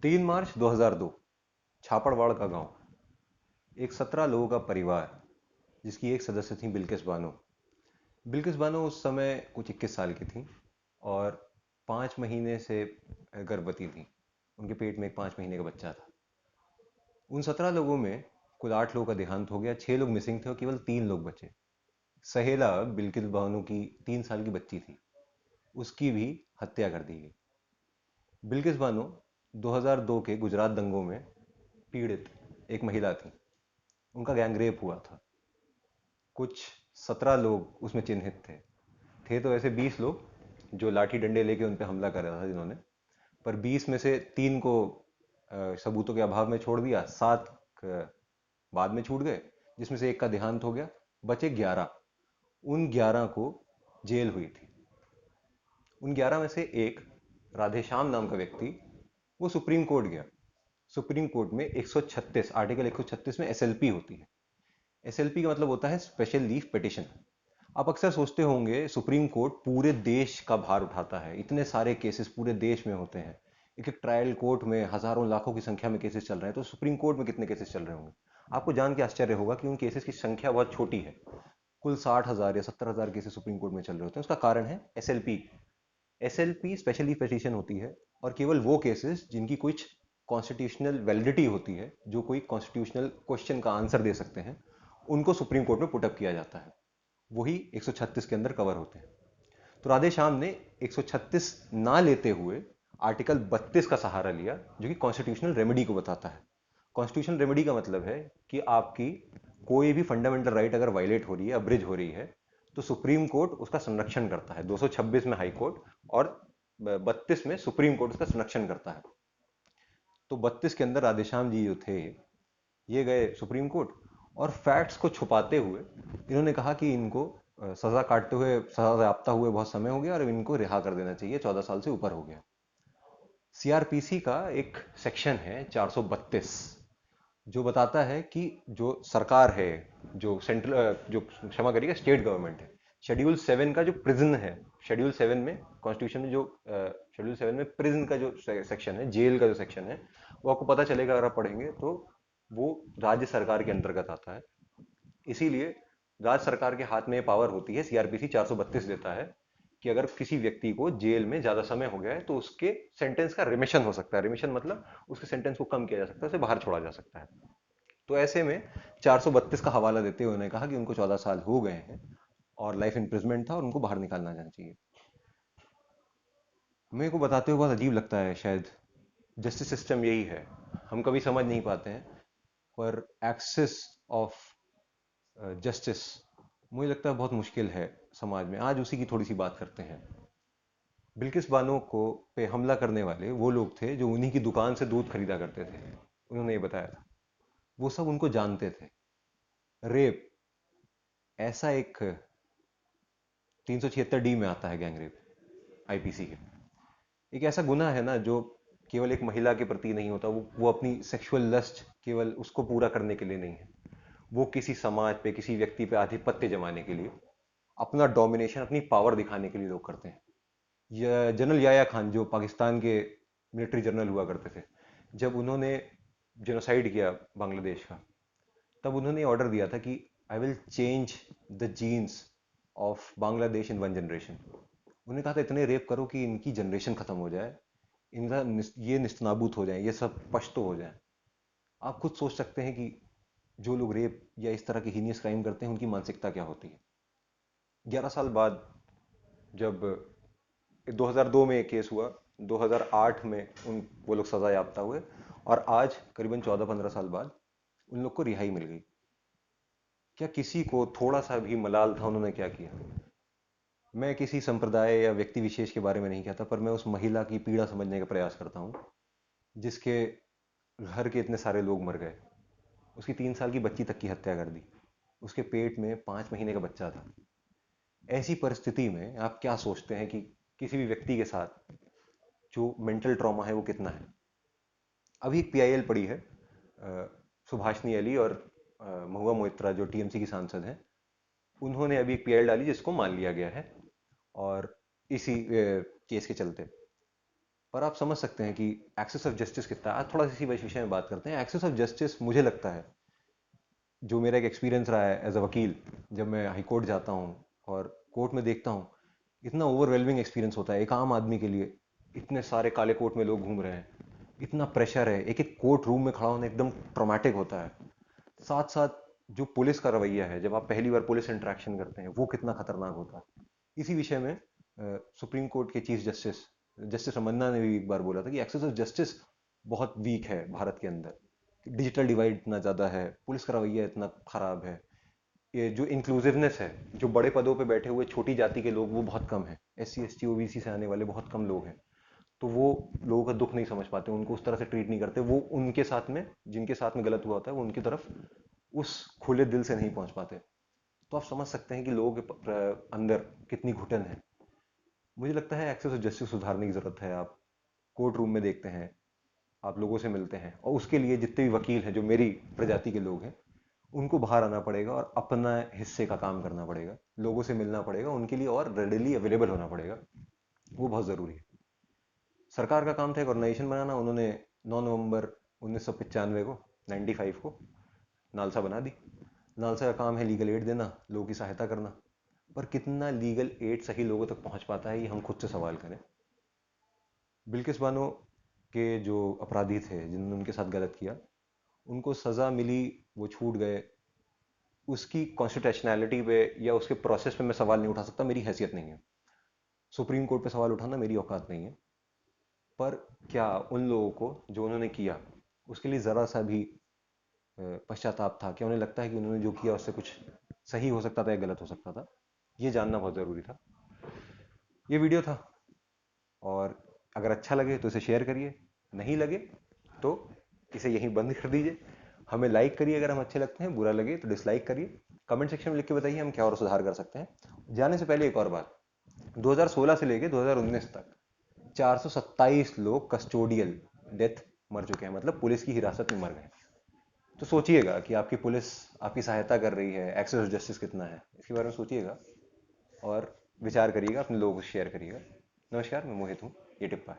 3 मार्च 2002 छापड़वाड़ का गांव। एक 17 लोगों का परिवार जिसकी एक सदस्य थी बिल्किस बानो। बिल्किस बानो उस समय कुछ 21 साल की थी और 5 महीने से गर्भवती थी। उनके पेट में एक 5 महीने का बच्चा था। उन 17 लोगों में कुल 8 लोगों का देहांत हो गया, 6 लोग मिसिंग थे और केवल 3 लोग बचे। सहेला बिल्किस बानो की 3 साल की बच्ची थी, उसकी भी हत्या कर दी गई। बिल्किस बानो 2002 के गुजरात दंगों में पीड़ित एक महिला थी। उनका गैंगरेप हुआ था। कुछ 17 लोग उसमें चिन्हित थे तो ऐसे 20 लोग जो लाठी डंडे लेके उन पर हमला कर रहा था जिन्होंने, पर 20 में से 3 को सबूतों के अभाव में छोड़ दिया, 7 बाद में छूट गए, जिसमें से एक का देहांत हो गया। बचे 11। उन 11 को जेल हुई थी। उन 11 में से एक राधेश्याम नाम का व्यक्ति, वो सुप्रीम कोर्ट गया। सुप्रीम कोर्ट में 136 आर्टिकल 136 में एसएलपी होती है। एसएलपी का मतलब होता है स्पेशल लीव पिटिशन। आप अक्सर सोचते होंगे सुप्रीम कोर्ट पूरे देश का भार उठाता है, इतने सारे केसेस पूरे देश में होते हैं, एक एक ट्रायल कोर्ट में हजारों लाखों की संख्या में केसेस चल रहे हैं, तो सुप्रीम कोर्ट में कितने केसेस चल रहे होंगे। आपको जान के आश्चर्य होगा कि उन केसेस की संख्या बहुत छोटी है। कुल 60,000 या 70,000 केसेस सुप्रीम कोर्ट में चल रहे होते हैं। उसका कारण है SLP. SLP special leave petition होती है और केवल वो केसेस जिनकी कुछ कॉन्स्टिट्यूशनल वैलिडिटी होती है, जो कोई कॉन्स्टिट्यूशनल क्वेश्चन का आंसर दे सकते हैं, उनको सुप्रीम कोर्ट में पुटअप किया जाता है। वही 136 के अंदर कवर होते हैं। तो राधे श्याम ने 136 ना लेते हुए आर्टिकल 32 का सहारा लिया, जो कि कॉन्स्टिट्यूशनल रेमेडी को बताता है। कॉन्स्टिट्यूशनल रेमेडी का मतलब है कि आपकी कोई भी फंडामेंटल राइट अगर वायलेट हो रही है, अब्रिज हो रही है, तो सुप्रीम कोर्ट उसका संरक्षण करता है। 226 में हाई कोर्ट और 32 में सुप्रीम कोर्ट उसका संरक्षण करता है। तो 32 के अंदर राधेश्याम जी जो थे, ये गए सुप्रीम कोर्ट और फैक्ट्स को छुपाते हुए इन्होंने कहा कि इनको सजा काटते हुए, सजा याफ्ता हुए बहुत समय हो गया और इनको रिहा कर देना चाहिए, 14 साल से ऊपर हो गया। सीआरपीसी का एक सेक्शन है 432, जो बताता है कि जो सरकार है, जो सेंट्रल, जो क्षमा करिएगा, स्टेट गवर्नमेंट है, शेड्यूल 7 का जो प्रिजन है, शेड्यूल 7 में कॉन्स्टिट्यूशन में जो शेड्यूल 7 में प्रिजन का जो सेक्शन है, जेल का जो सेक्शन है, वो आपको पता चलेगा अगर आप पढ़ेंगे तो। वो राज्य सरकार के अंतर्गत आता है। इसीलिए राज्य सरकार के हाथ में पावर होती है। सीआरपीसी 432 देता है कि अगर किसी व्यक्ति को जेल में ज्यादा समय हो गया है तो उसके सेंटेंस का रिमिशन हो सकता है। रिमिशन मतलब उसके सेंटेंस को कम किया जा सकता है, उसे बाहर छोड़ा जा सकता है। तो ऐसे में 432 का हवाला देते हुए उन्होंने कहा कि उनको 14 साल हो गए हैं और लाइफ इंप्रिजमेंट था और उनको बाहर निकालना जाना चाहिए। मेरे को बताते हुए बहुत अजीब लगता है, शायद जस्टिस सिस्टम यही है, हम कभी समझ नहीं पाते हैं, पर एक्सेस ऑफ जस्टिस मुझे लगता है बहुत मुश्किल है समाज में। आज उसी की थोड़ी सी बात करते हैं। बिल्किस बानो को पे हमला करने वाले वो लोग थे जो उन्हीं की दुकान से दूध खरीदा करते थे। उन्होंने ये बताया था, वो सब उनको जानते थे। रेप ऐसा एक 376 डी में आता है, गैंगरेप आईपीसी के। एक ऐसा गुना है ना जो केवल एक महिला के प्रति नहीं होता, वो अपनी सेक्सुअल लस्ट केवल उसको पूरा करने के लिए नहीं है, वो किसी समाज पे, किसी व्यक्ति पे आधिपत्य जमाने के लिए, अपना डोमिनेशन, अपनी पावर दिखाने के लिए लोग करते हैं। जनरल याया खान जो पाकिस्तान के मिलिट्री जनरल हुआ करते थे, जब उन्होंने जेनोसाइड किया बांग्लादेश का, तब उन्होंने ऑर्डर दिया था कि I will change the jeans of Bangladesh in 1 generation. उन्होंने कहा था इतने रेप करो कि इनकी जनरेशन खत्म हो जाए, इनका ये निस्तनाबूत हो जाए, ये सब पश्तो हो जाए। आप खुद सोच सकते हैं कि जो लोग रेप या इस तरह के हीनियस क्राइम करते हैं उनकी मानसिकता क्या होती है। 11 साल बाद जब 2002 में एक केस हुआ, 2008 में उन वो लोग सजा याफ्ता हुए और आज करीबन 14-15 साल बाद उन लोग को रिहाई मिल गई। क्या किसी को थोड़ा सा भी मलाल था उन्होंने क्या किया? मैं किसी संप्रदाय या व्यक्ति विशेष के बारे में नहीं कहता, पर मैं उस महिला की पीड़ा समझने का प्रयास करता हूँ जिसके घर के इतने सारे लोग मर गए। उसकी 3 साल की बच्ची तक की हत्या कर दी। उसके पेट में 5 महीने का बच्चा था। ऐसी परिस्थिति में आप क्या सोचते हैं कि किसी भी व्यक्ति के साथ जो मेंटल ट्रॉमा है वो कितना है? अभी एक पीआईएल पड़ी है, सुभाषनी अली और महुआ मोइत्रा जो टीएमसी की सांसद हैं, उन्होंने अभी एक पीआईएल डाली जिसको मान लिया गया है और इसी केस के चलते। पर आप समझ सकते हैं कि एक्सेस ऑफ जस्टिस कितना है। आज थोड़ा सा इसी विषय में बात करते हैं। एक्सेस ऑफ जस्टिस मुझे लगता है, जो मेरा एक एक्सपीरियंस रहा है एज अ वकील, जब मैं हाई कोर्ट जाता हूँ और कोर्ट में देखता हूँ, इतना ओवरवेलमिंग एक्सपीरियंस होता है एक आम आदमी के लिए। इतने सारे काले कोट में लोग घूम रहे हैं, इतना प्रेशर है, एक एक कोर्ट रूम में खड़ा होना एकदम ट्रॉमेटिक होता है। साथ साथ जो पुलिस का रवैया है, जब आप पहली बार पुलिस इंटरेक्शन करते हैं, वो कितना खतरनाक होता है। इसी विषय में सुप्रीम कोर्ट के चीफ जस्टिस जस्टिस रमन्ना ने भी एक बार बोला था कि एक्सेस ऑफ जस्टिस बहुत वीक है भारत के अंदर। डिजिटल डिवाइड इतना ज़्यादा है, पुलिस का रवैया इतना खराब है, ये जो इंक्लूसिवनेस है, जो बड़े पदों पे बैठे हुए छोटी जाति के लोग वो बहुत कम है, SC ST OBC से आने वाले बहुत कम लोग हैं, तो वो लोगों का दुख नहीं समझ पाते, उनको उस तरह से ट्रीट नहीं करते, वो उनके साथ में जिनके साथ में गलत हुआ होता है वो उनकी तरफ उस खुले दिल से नहीं पहुंच पाते। तो आप समझ सकते हैं कि लोगों के अंदर कितनी घुटन है। मुझे लगता है एक्सेस ऑफ जस्टिस सुधारने की जरूरत है। आप कोर्ट रूम में देखते हैं, आप लोगों से मिलते हैं, और उसके लिए जितने भी वकील हैं जो मेरी प्रजाति के लोग हैं, उनको बाहर आना पड़ेगा और अपना हिस्से का काम करना पड़ेगा, लोगों से मिलना पड़ेगा, उनके लिए और रेडिली अवेलेबल होना पड़ेगा। वो बहुत ज़रूरी है। सरकार का काम था एक ऑर्गेनाइजेशन बनाना, उन्होंने 9 नवंबर 1995 को 95 को नालसा बना दी। नालसा का काम है लीगल एड देना, लोगों की सहायता करना, पर कितना लीगल एड सही लोगों तक पहुंच पाता है, ये हम खुद से सवाल करें। बिल्किस बानो के जो अपराधी थे जिन्होंने उनके साथ गलत किया, उनको सज़ा मिली, वो छूट गए, उसकी कॉन्स्टिट्यूशनैलिटी पे या उसके प्रोसेस पे मैं सवाल नहीं उठा सकता, मेरी हैसियत नहीं है। सुप्रीम कोर्ट पे सवाल उठाना मेरी औकात नहीं है। पर क्या उन लोगों को जो उन्होंने किया उसके लिए ज़रा सा भी पश्चाताप था? क्या उन्हें लगता है कि उन्होंने जो किया उससे कुछ सही हो सकता था या गलत हो सकता था? ये जानना बहुत ज़रूरी था। ये वीडियो था, और अगर अच्छा लगे तो इसे शेयर करिए, नहीं लगे तो इसे यहीं बंद कर दीजिए। हमें लाइक करिए अगर हम अच्छे लगते हैं, बुरा लगे तो डिसलाइक करिए। कमेंट सेक्शन में लिख के बताइए हम क्या और सुधार कर सकते हैं। जाने से पहले एक और बात, 2016 से लेके 2019 तक 427 लोग कस्टोडियल डेथ मर चुके हैं, मतलब पुलिस की हिरासत में मर गए। तो सोचिएगा कि आपकी पुलिस आपकी सहायता कर रही है, एक्सेस ऑफ जस्टिस कितना है, इसके बारे में सोचिएगा और विचार करिएगा, अपने लोगों को शेयर करिएगा। नमस्कार, मैं मोहित हूँ, ये टिप्पा है।